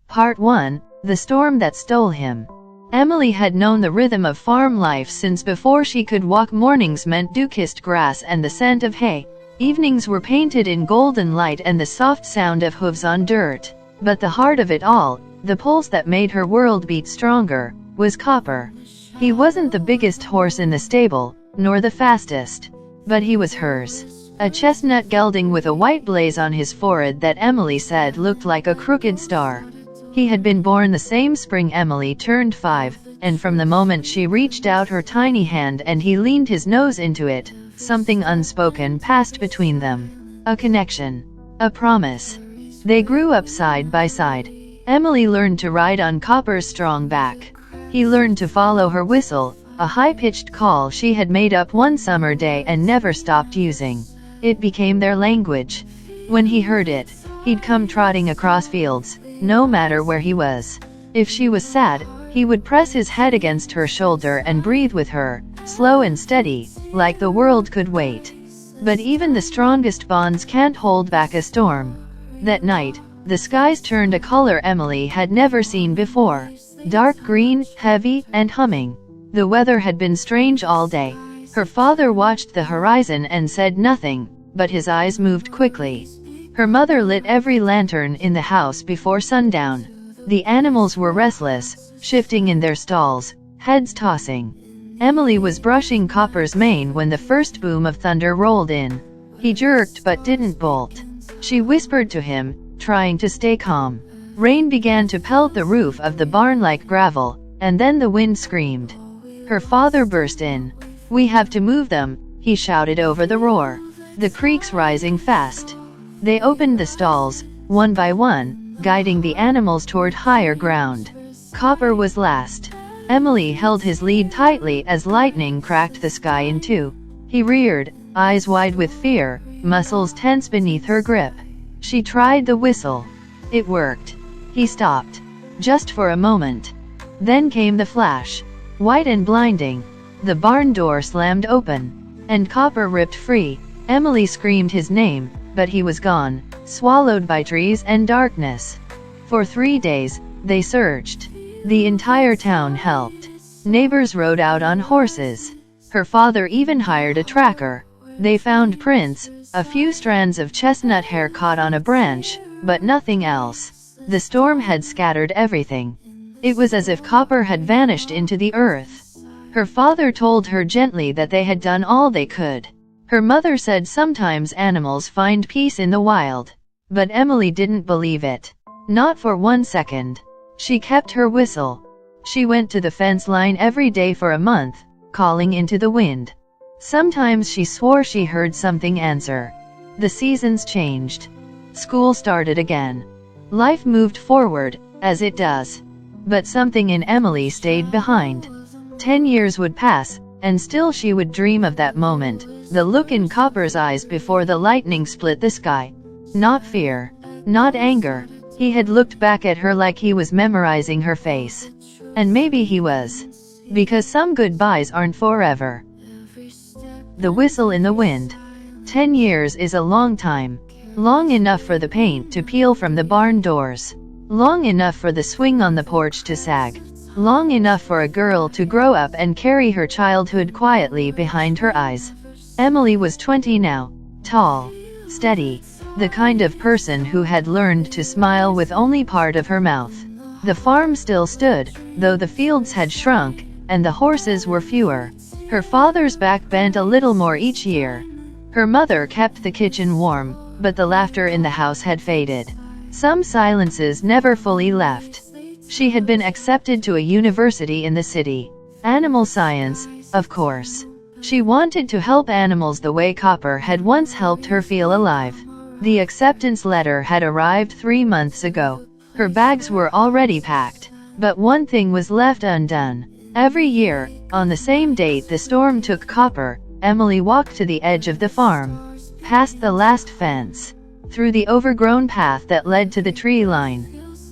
Part 1. The Storm That Stole Him. Emily had known the rhythm of farm life since before she could walk. Mornings meant dew-kissed grass and the scent of hay. Evenings were painted in golden light and the soft sound of hooves on dirt. But the heart of it all, the pulse that made her world beat stronger, was Copper. He wasn't the biggest horse in the stable, nor the fastest. But he was hers. A chestnut gelding with a white blaze on his forehead that Emily said looked like a crooked star. He had been born the same spring Emily turned 5, and from the moment she reached out her tiny hand and he leaned his nose into it, something unspoken passed between them. A connection. A promise. They grew up side by side. Emily learned to ride on Copper's strong back. He learned to follow her whistle, a high-pitched call she had made up one summer day and never stopped using. It became their language. When he heard it, he'd come trotting across fields, no matter where he was. If she was sad, he would press his head against her shoulder and breathe with her, slow and steady, like the world could wait. But even the strongest bonds can't hold back a storm. That night, the skies turned a color Emily had never seen before. Dark green, heavy, and humming. The weather had been strange all day. Her father watched the horizon and said nothing, but his eyes moved quickly. Her mother lit every lantern in the house before sundown. The animals were restless, shifting in their stalls, heads tossing. Emily was brushing Copper's mane when the first boom of thunder rolled in. He jerked but didn't bolt. She whispered to him, trying to stay calm. Rain began to pelt the roof of the barn like gravel, and then the wind screamed. Her father burst in. "We have to move them," he shouted over the roar. The creaks rising fast. They opened the stalls, one by one, guiding the animals toward higher ground. Copper was last. Emily held his lead tightly as lightning cracked the sky in two. He reared, eyes wide with fear, muscles tense beneath her grip. She tried the whistle. It worked. He stopped. Just for a moment. Then came the flash. White and blinding. The barn door slammed open. And Copper ripped free. Emily screamed his name, but he was gone, swallowed by trees and darkness. For 3 days, they searched. The entire town helped. Neighbors rode out on horses. Her father even hired a tracker. They found prints, a few strands of chestnut hair caught on a branch, but nothing else. The storm had scattered everything. It was as if Copper had vanished into the earth. Her father told her gently that they had done all they could. Her mother said sometimes animals find peace in the wild. But Emily didn't believe it. Not for 1 second. She kept her whistle. She went to the fence line every day for a month, calling into the wind. Sometimes she swore she heard something answer. The seasons changed. School started again. Life moved forward, as it does. But something in Emily stayed behind. 10 years would pass, and still she would dream of that moment, the look in Copper's eyes before the lightning split the sky. Not fear. Not anger. He had looked back at her like he was memorizing her face. And maybe he was. Because some goodbyes aren't forever. The whistle in the wind. 10 years is a long time. Long enough for the paint to peel from the barn doors. Long enough for the swing on the porch to sag. Long enough for a girl to grow up and carry her childhood quietly behind her eyes. Emily was 20 now. Tall. Steady. The kind of person who had learned to smile with only part of her mouth. The farm still stood, though the fields had shrunk, and the horses were fewer. Her father's back bent a little more each year. Her mother kept the kitchen warm, but the laughter in the house had faded. Some silences never fully left. She had been accepted to a university in the city. Animal science, of course. She wanted to help animals the way Copper had once helped her feel alive. The acceptance letter had arrived 3 months ago. Her bags were already packed. But one thing was left undone. Every year, on the same date the storm took Copper, Emily walked to the edge of the farm. Past the last fence. Through the overgrown path that led to the tree line.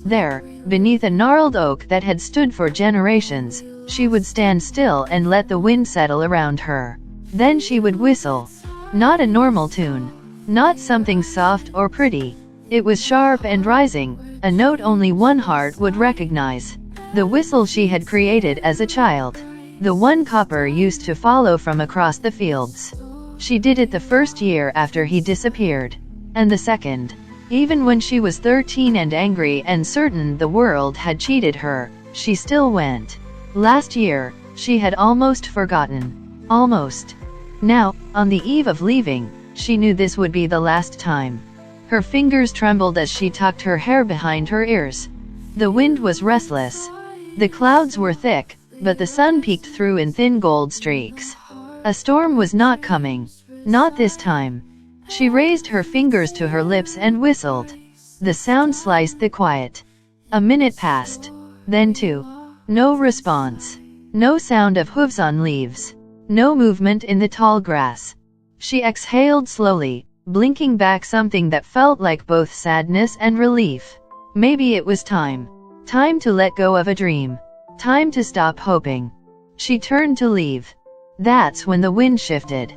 There, beneath a gnarled oak that had stood for generations, she would stand still and let the wind settle around her. Then she would whistle. Not a normal tune. Not something soft or pretty. It was sharp and rising, a note only one heart would recognize. The whistle she had created as a child. The one Copper used to follow from across the fields. She did it the first year after he disappeared. And the second. Even when she was 13 and angry and certain the world had cheated her, she still went. Last year, she had almost forgotten. Almost. Now, on the eve of leaving, she knew this would be the last time. Her fingers trembled as she tucked her hair behind her ears. The wind was restless. The clouds were thick, but the sun peeked through in thin gold streaks. A storm was not coming. Not this time. She raised her fingers to her lips and whistled. The sound sliced the quiet. A minute passed. Then two. No response. No sound of hooves on leaves. No movement in the tall grass. She exhaled slowly, blinking back something that felt like both sadness and relief. Maybe it was time. Time to let go of a dream. Time to stop hoping. She turned to leave. That's when the wind shifted.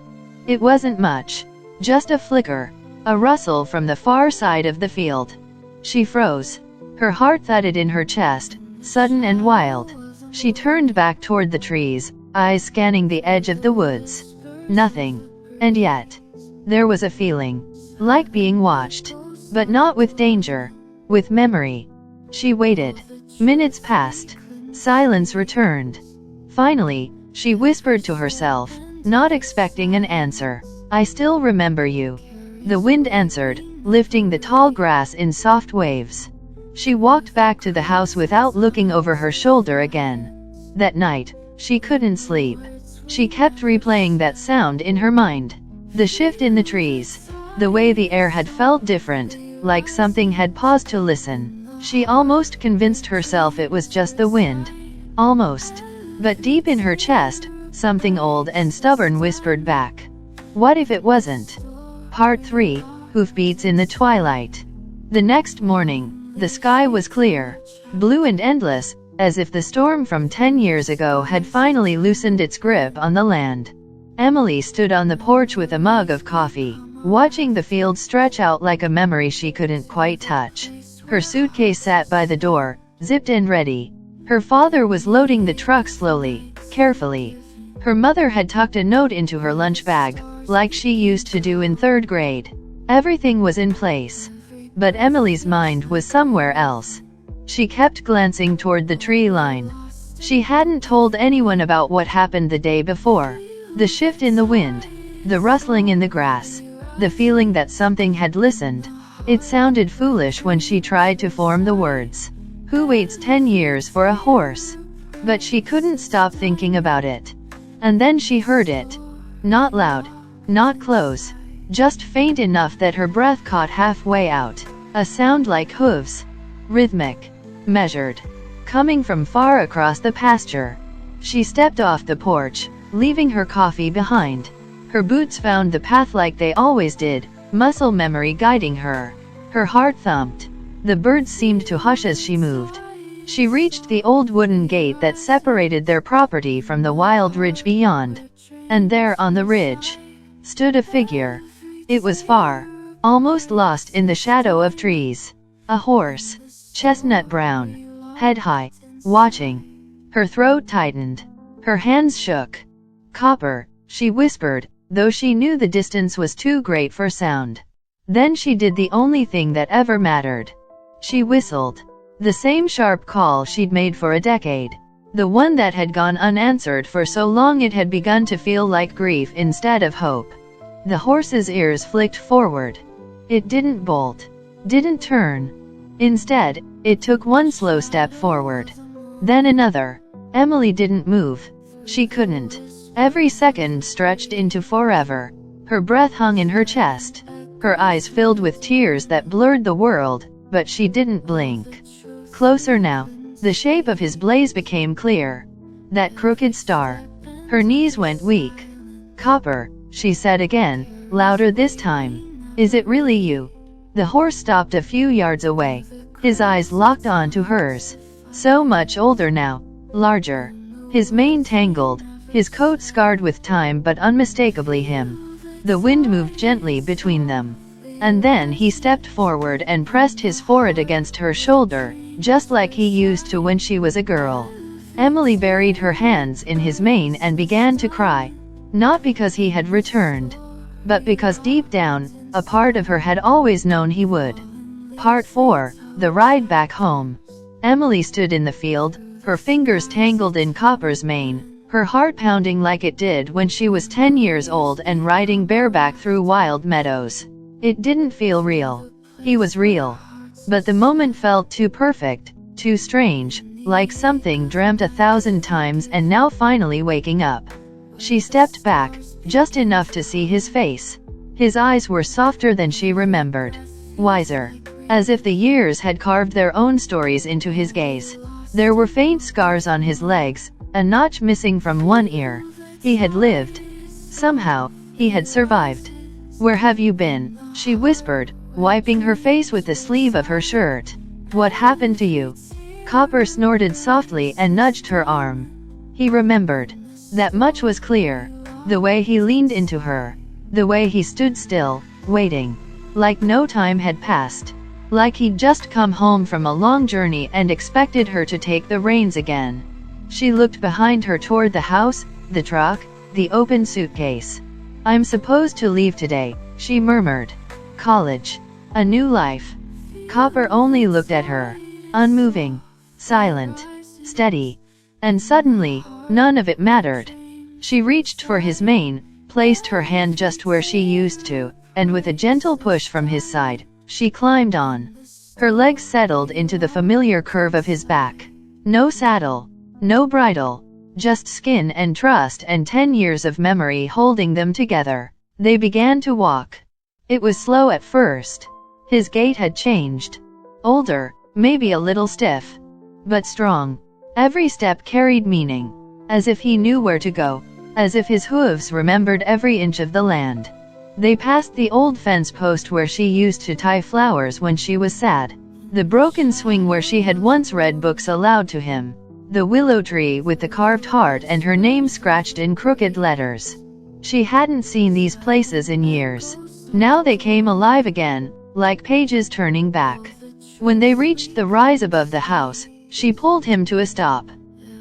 It wasn't much. Just a flicker. A rustle from the far side of the field. She froze. Her heart thudded in her chest, sudden and wild. She turned back toward the trees, eyes scanning the edge of the woods. Nothing. And yet, there was a feeling. Like being watched. But not with danger. With memory. She waited. Minutes passed. Silence returned. Finally, she whispered to herself, not expecting an answer. I still remember you. The wind answered, lifting the tall grass in soft waves. She walked back to the house without looking over her shoulder again. That night, she couldn't sleep. She kept replaying that sound in her mind. The shift in the trees. The way the air had felt different, like something had paused to listen. She almost convinced herself it was just the wind. Almost. But deep in her chest, something old and stubborn whispered back. What if it wasn't? Part 3, Hoofbeats in the Twilight. The next morning, the sky was clear, blue and endless, as if the storm from 10 years ago had finally loosened its grip on the land. Emily stood on the porch with a mug of coffee, watching the field stretch out like a memory she couldn't quite touch. Her suitcase sat by the door, zipped and ready. Her father was loading the truck slowly, carefully. Her mother had tucked a note into her lunch bag, like she used to do in 3rd grade. Everything was in place. But Emily's mind was somewhere else. She kept glancing toward the tree line. She hadn't told anyone about what happened the day before. The shift in the wind. The rustling in the grass. The feeling that something had listened. It sounded foolish when she tried to form the words. Who waits 10 years for a horse? But she couldn't stop thinking about it. And then she heard it. Not loud. Not close. Just faint enough that her breath caught halfway out. A sound like hooves. Rhythmic. Measured. Coming from far across the pasture. She stepped off the porch, leaving her coffee behind. Her boots found the path like they always did, muscle memory guiding her. Her heart thumped. The birds seemed to hush as she moved. She reached the old wooden gate that separated their property from the wild ridge beyond. And there on the ridge stood a figure. It was far, almost lost in the shadow of trees. A horse, chestnut brown, head high, watching. Her throat tightened. Her hands shook. Copper, she whispered, though she knew the distance was too great for sound. Then she did the only thing that ever mattered. She whistled. The same sharp call she'd made for a decade. The one that had gone unanswered for so long it had begun to feel like grief instead of hope. The horse's ears flicked forward. It didn't bolt. Didn't turn. Instead, it took one slow step forward. Then another. Emily didn't move. She couldn't. Every second stretched into forever. Her breath hung in her chest. Her eyes filled with tears that blurred the world, but she didn't blink. Closer now. The shape of his blaze became clear. That crooked star. Her knees went weak. Copper, she said again, louder this time. Is it really you? The horse stopped a few yards away. His eyes locked onto hers. So much older now. Larger. His mane tangled. His coat scarred with time but unmistakably him. The wind moved gently between them. And then he stepped forward and pressed his forehead against her shoulder, just like he used to when she was a girl. Emily buried her hands in his mane and began to cry. Not because he had returned, but because deep down, a part of her had always known he would. Part 4. The Ride Back Home. Emily stood in the field, her fingers tangled in Copper's mane, her heart pounding like it did when she was 10 years old and riding bareback through wild meadows. It didn't feel real. He was real. But the moment felt too perfect, too strange, like something dreamt 1,000 times and now finally waking up. She stepped back, just enough to see his face. His eyes were softer than she remembered. Wiser. As if the years had carved their own stories into his gaze. There were faint scars on his legs, a notch missing from one ear. He had lived. Somehow, he had survived. "Where have you been?" she whispered, wiping her face with the sleeve of her shirt. "What happened to you?" Copper snorted softly and nudged her arm. He remembered. That much was clear. The way he leaned into her. The way he stood still, waiting. Like no time had passed. Like he'd just come home from a long journey and expected her to take the reins again. She looked behind her toward the house, the truck, the open suitcase. "I'm supposed to leave today," she murmured. "College. A new life." Copper only looked at her. Unmoving. Silent. Steady. And suddenly, none of it mattered. She reached for his mane, placed her hand just where she used to, and with a gentle push from his side, she climbed on. Her legs settled into the familiar curve of his back. No saddle. No bridle. Just skin and trust and 10 years of memory holding them together. They began to walk. It was slow at first. His gait had changed. Older, maybe a little stiff. But strong. Every step carried meaning. As if he knew where to go. As if his hooves remembered every inch of the land. They passed the old fence post where she used to tie flowers when she was sad. The broken swing where she had once read books aloud to him. The willow tree with the carved heart and her name scratched in crooked letters. She hadn't seen these places in years. Now they came alive again, like pages turning back. When they reached the rise above the house, she pulled him to a stop.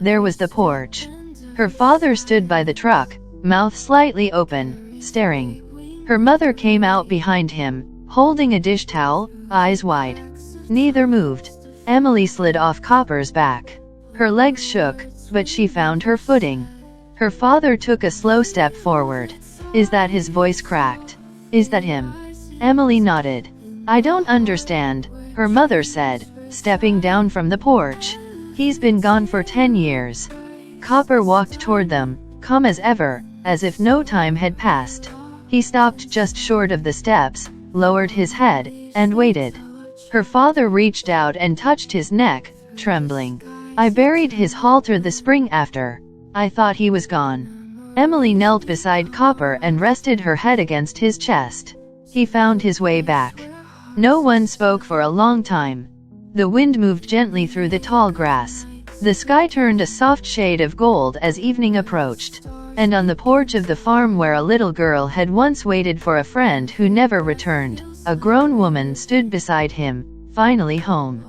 There was the porch. Her father stood by the truck, mouth slightly open, staring. Her mother came out behind him, holding a dish towel, eyes wide. Neither moved. Emily slid off Copper's back. Her legs shook, but she found her footing. Her father took a slow step forward. "Is that?" his voice cracked. "Is that him?" Emily nodded. "I don't understand," her mother said, stepping down from the porch. "He's been gone for 10 years. Copper walked toward them, calm as ever, as if no time had passed. He stopped just short of the steps, lowered his head, and waited. Her father reached out and touched his neck, trembling. "I buried his halter the spring after. I thought he was gone." Emily knelt beside Copper and rested her head against his chest. He found his way back. No one spoke for a long time. The wind moved gently through the tall grass. The sky turned a soft shade of gold as evening approached. And on the porch of the farm where a little girl had once waited for a friend who never returned, a grown woman stood beside him, finally home.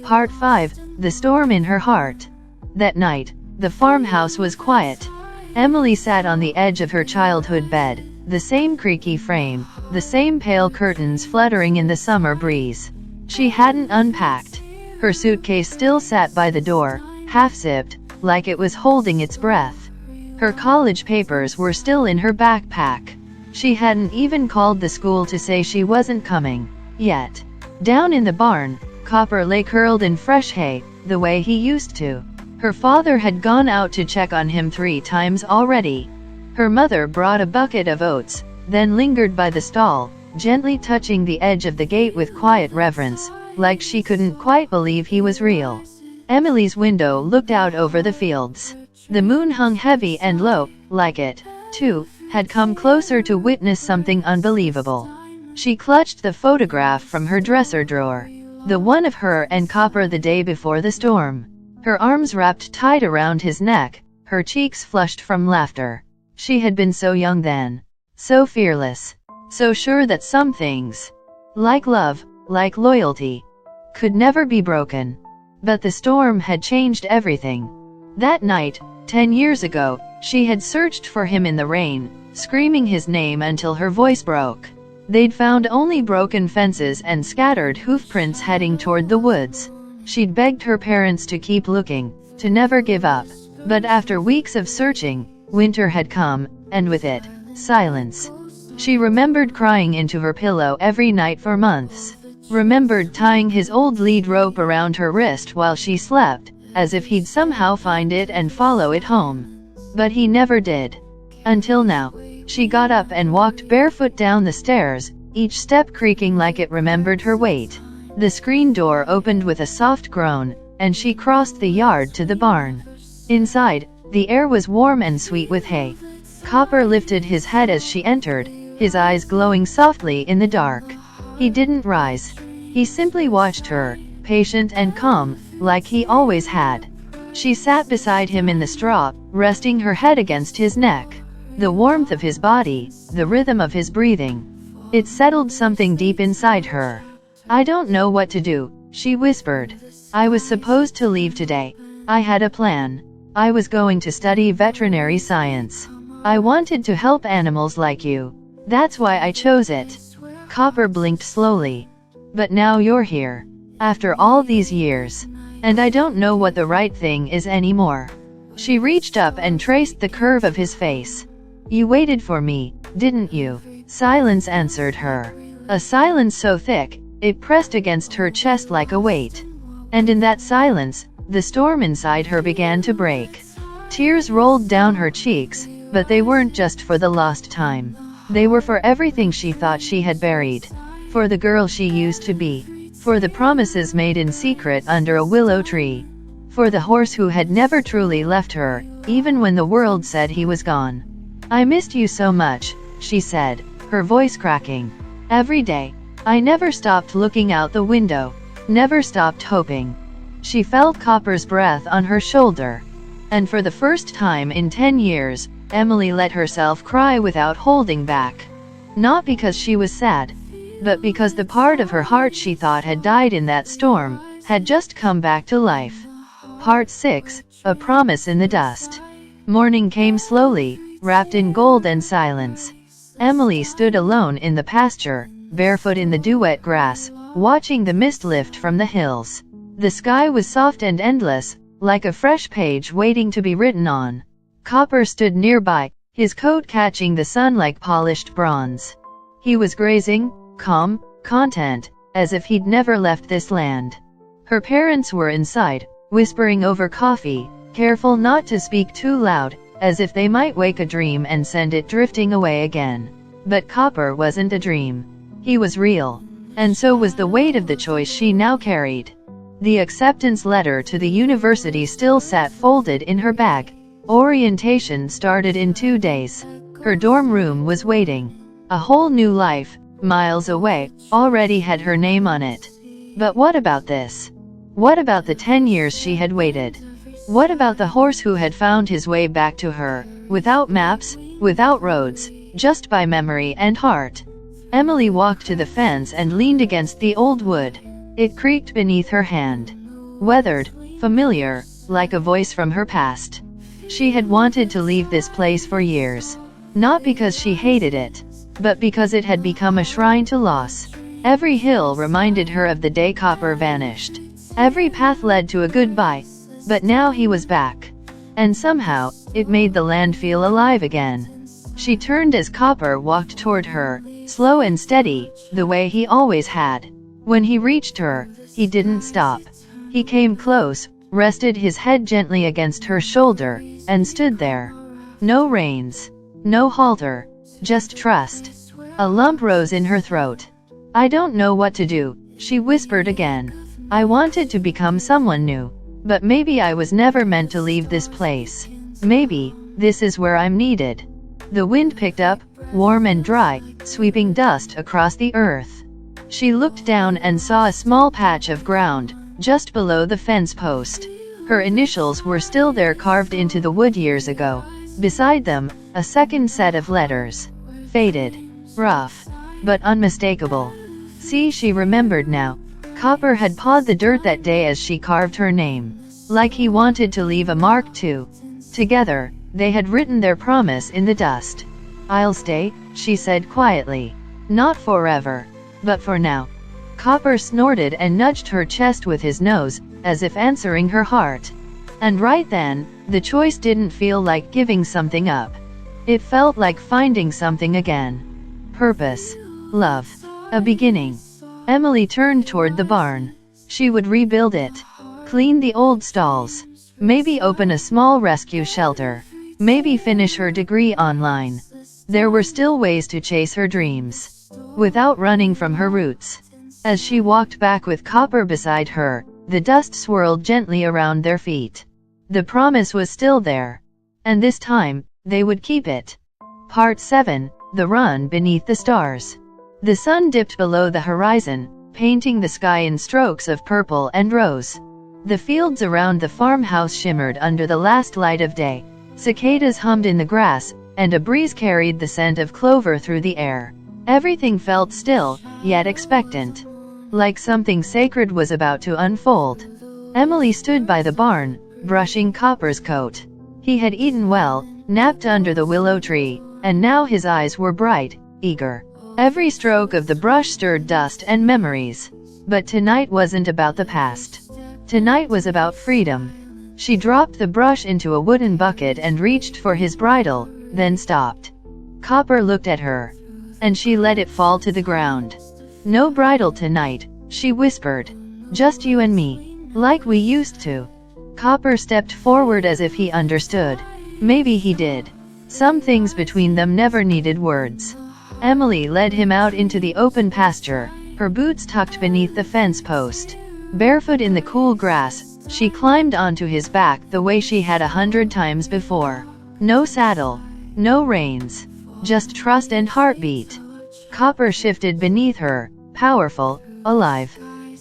Part 5. The Storm in Her Heart. That night, the farmhouse was quiet. Emily sat on the edge of her childhood bed, the same creaky frame, the same pale curtains fluttering in the summer breeze. She hadn't unpacked. Her suitcase still sat by the door, half-zipped, like it was holding its breath. Her college papers were still in her backpack. She hadn't even called the school to say she wasn't coming, yet. Down in the barn, Copper lay curled in fresh hay, the way he used to. Her father had gone out to check on him 3 times already. Her mother brought a bucket of oats, then lingered by the stall, gently touching the edge of the gate with quiet reverence, like she couldn't quite believe he was real. Emily's window looked out over the fields. The moon hung heavy and low, like it, too, had come closer to witness something unbelievable. She clutched the photograph from her dresser drawer. The one of her and Copper the day before the storm. Her arms wrapped tight around his neck, her cheeks flushed from laughter. She had been so young then. So fearless. So sure that some things Like love, like loyalty, could never be broken. But the storm had changed everything. That night, 10 years ago, she had searched for him in the rain, screaming his name until her voice broke. They'd found only broken fences and scattered hoofprints heading toward the woods. She'd begged her parents to keep looking, to never give up. But after weeks of searching, winter had come, and with it, silence. She remembered crying into her pillow every night for months. Remembered tying his old lead rope around her wrist while she slept, as if he'd somehow find it and follow it home. But he never did. Until now. She got up and walked barefoot down the stairs, each step creaking like it remembered her weight. The screen door opened with a soft groan, and she crossed the yard to the barn. Inside, the air was warm and sweet with hay. Copper lifted his head as she entered, his eyes glowing softly in the dark. He didn't rise. He simply watched her, patient and calm, like he always had. She sat beside him in the straw, resting her head against his neck. The warmth of his body, the rhythm of his breathing. It settled something deep inside her. "I don't know what to do," she whispered. "I was supposed to leave today. I had a plan. I was going to study veterinary science. I wanted to help animals like you. That's why I chose it." Copper blinked slowly. "But now you're here. After all these years. And I don't know what the right thing is anymore." She reached up and traced the curve of his face. "You waited for me, didn't you?" Silence answered her. A silence so thick, it pressed against her chest like a weight. And in that silence, the storm inside her began to break. Tears rolled down her cheeks, but they weren't just for the lost time. They were for everything she thought she had buried. For the girl she used to be. For the promises made in secret under a willow tree. For the horse who had never truly left her, even when the world said he was gone. "I missed you so much," she said, her voice cracking. "Every day. I never stopped looking out the window. Never stopped hoping." She felt Copper's breath on her shoulder. And for the first time in 10 years, Emily let herself cry without holding back. Not because she was sad, but because the part of her heart she thought had died in that storm, had just come back to life. Part 6, A Promise in the Dust. Morning came slowly, wrapped in gold and silence. Emily stood alone in the pasture, barefoot in the dew-wet grass, watching the mist lift from the hills. The sky was soft and endless, like a fresh page waiting to be written on. Copper stood nearby, his coat catching the sun like polished bronze. He was grazing, calm, content, as if he'd never left this land. Her parents were inside, whispering over coffee, careful not to speak too loud, as if they might wake a dream and send it drifting away again. But Copper wasn't a dream. He was real. And so was the weight of the choice she now carried. The acceptance letter to the university still sat folded in her bag. Orientation started in 2 days. Her dorm room was waiting. A whole new life, miles away, already had her name on it. But what about this? What about the 10 years she had waited? What about the horse who had found his way back to her, without maps, without roads, just by memory and heart? Emily walked to the fence and leaned against the old wood. It creaked beneath her hand. Weathered, familiar, like a voice from her past. She had wanted to leave this place for years. Not because she hated it, but because it had become a shrine to loss. Every hill reminded her of the day Copper vanished. Every path led to a goodbye. But now he was back. And somehow, it made the land feel alive again. She turned as Copper walked toward her, slow and steady, the way he always had. When he reached her, he didn't stop. He came close, rested his head gently against her shoulder, and stood there. No reins. No halter. Just trust. A lump rose in her throat. "I don't know what to do," she whispered again. "I wanted to become someone new. But maybe I was never meant to leave this place. Maybe, this is where I'm needed." The wind picked up, warm and dry, sweeping dust across the earth. She looked down and saw a small patch of ground, just below the fence post. Her initials were still there carved into the wood years ago. Beside them, a second set of letters. Faded. Rough. But unmistakable. See, she remembered now. Copper had pawed the dirt that day as she carved her name. Like he wanted to leave a mark too. Together, they had written their promise in the dust. "I'll stay," she said quietly. "Not forever. But for now." Copper snorted and nudged her chest with his nose, as if answering her heart. And right then, the choice didn't feel like giving something up. It felt like finding something again. Purpose. Love. A beginning. Emily turned toward the barn. She would rebuild it. Clean the old stalls. Maybe open a small rescue shelter. Maybe finish her degree online. There were still ways to chase her dreams, without running from her roots. As she walked back with Copper beside her, the dust swirled gently around their feet. The promise was still there. And this time, they would keep it. Part 7, The Run Beneath the Stars. The sun dipped below the horizon, painting the sky in strokes of purple and rose. The fields around the farmhouse shimmered under the last light of day. Cicadas hummed in the grass, and a breeze carried the scent of clover through the air. Everything felt still, yet expectant. Like something sacred was about to unfold. Emily stood by the barn, brushing Copper's coat. He had eaten well, napped under the willow tree, and now his eyes were bright, eager. Every stroke of the brush stirred dust and memories. But tonight wasn't about the past. Tonight was about freedom. She dropped the brush into a wooden bucket and reached for his bridle, then stopped. Copper looked at her. And she let it fall to the ground. "No bridle tonight," she whispered. "Just you and me. Like we used to." Copper stepped forward as if he understood. Maybe he did. Some things between them never needed words. Emily led him out into the open pasture, her boots tucked beneath the fence post. Barefoot in the cool grass, she climbed onto his back the way she had 100 times before. No saddle. No reins. Just trust and heartbeat. Copper shifted beneath her, powerful, alive.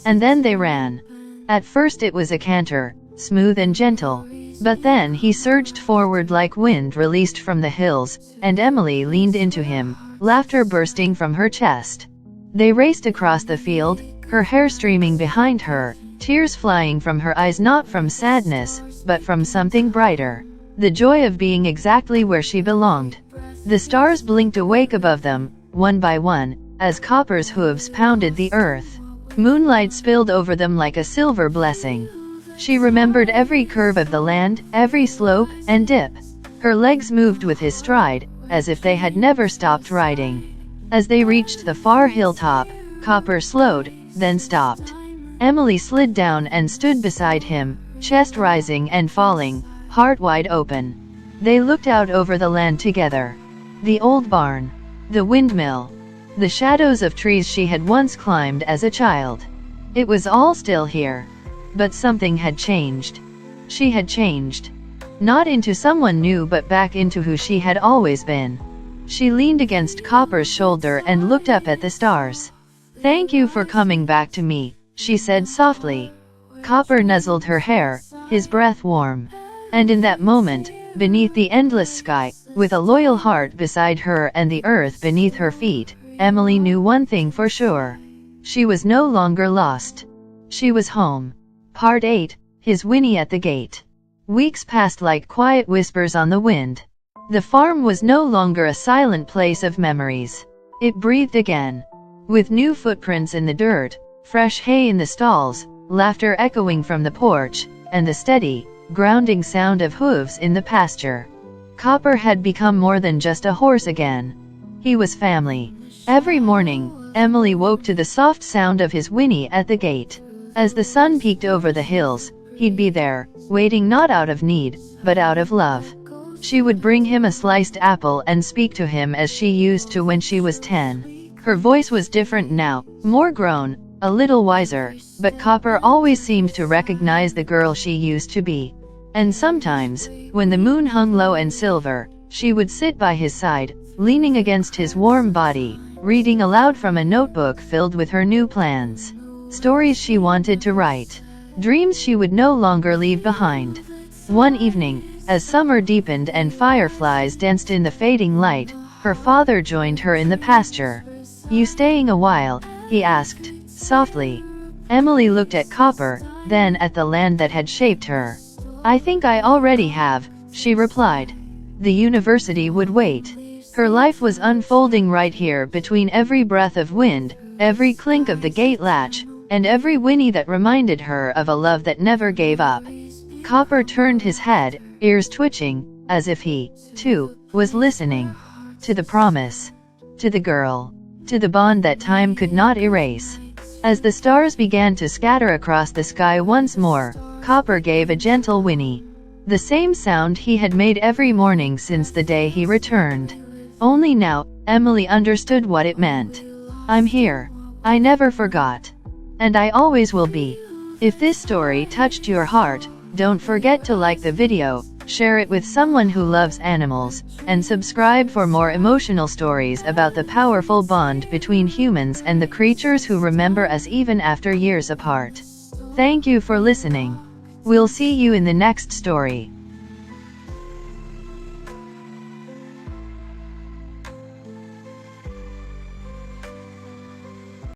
And then they ran. At first it was a canter, smooth and gentle. But then he surged forward like wind released from the hills, and Emily leaned into him, laughter bursting from her chest. They raced across the field, her hair streaming behind her, tears flying from her eyes, not from sadness, but from something brighter. The joy of being exactly where she belonged. The stars blinked awake above them, one by one, as Copper's hooves pounded the earth. Moonlight spilled over them like a silver blessing. She remembered every curve of the land, every slope and dip. Her legs moved with his stride, as if they had never stopped riding. As they reached the far hilltop, Copper slowed, then stopped. Emily slid down and stood beside him, chest rising and falling, heart wide open. They looked out over the land together. The old barn. The windmill. The shadows of trees she had once climbed as a child. It was all still here. But something had changed. She had changed. Not into someone new, but back into who she had always been. She leaned against Copper's shoulder and looked up at the stars. "Thank you for coming back to me," she said softly. Copper nuzzled her hair, his breath warm. And in that moment, beneath the endless sky, with a loyal heart beside her and the earth beneath her feet, Emily knew one thing for sure. She was no longer lost. She was home. Part 8, His whinny at the gate. Weeks passed like quiet whispers on the wind. The farm was no longer a silent place of memories. It breathed again. With new footprints in the dirt, fresh hay in the stalls, laughter echoing from the porch, and the steady, grounding sound of hooves in the pasture. Copper had become more than just a horse again. He was family. Every morning, Emily woke to the soft sound of his whinny at the gate. As the sun peeked over the hills, he'd be there, waiting not out of need, but out of love. She would bring him a sliced apple and speak to him as she used to when she was 10. Her voice was different now, more grown, a little wiser, but Copper always seemed to recognize the girl she used to be. And sometimes, when the moon hung low and silver, she would sit by his side, leaning against his warm body, reading aloud from a notebook filled with her new plans. Stories she wanted to write. Dreams she would no longer leave behind. One evening, as summer deepened and fireflies danced in the fading light, her father joined her in the pasture. "You staying a while?" he asked, softly. Emily looked at Copper, then at the land that had shaped her. I think I already have, she replied. The university would wait. Her life was unfolding right here between every breath of wind, every clink of the gate latch, and every whinny that reminded her of a love that never gave up. Copper turned his head, ears twitching, as if he, too, was listening. To the promise. To the girl. To the bond that time could not erase. As the stars began to scatter across the sky once more, Copper gave a gentle whinny. The same sound he had made every morning since the day he returned. Only now, Emily understood what it meant. I'm here. I never forgot. And I always will be. If this story touched your heart, don't forget to like the video, share it with someone who loves animals, and subscribe for more emotional stories about the powerful bond between humans and the creatures who remember us even after years apart. Thank you for listening. We'll see you in the next story.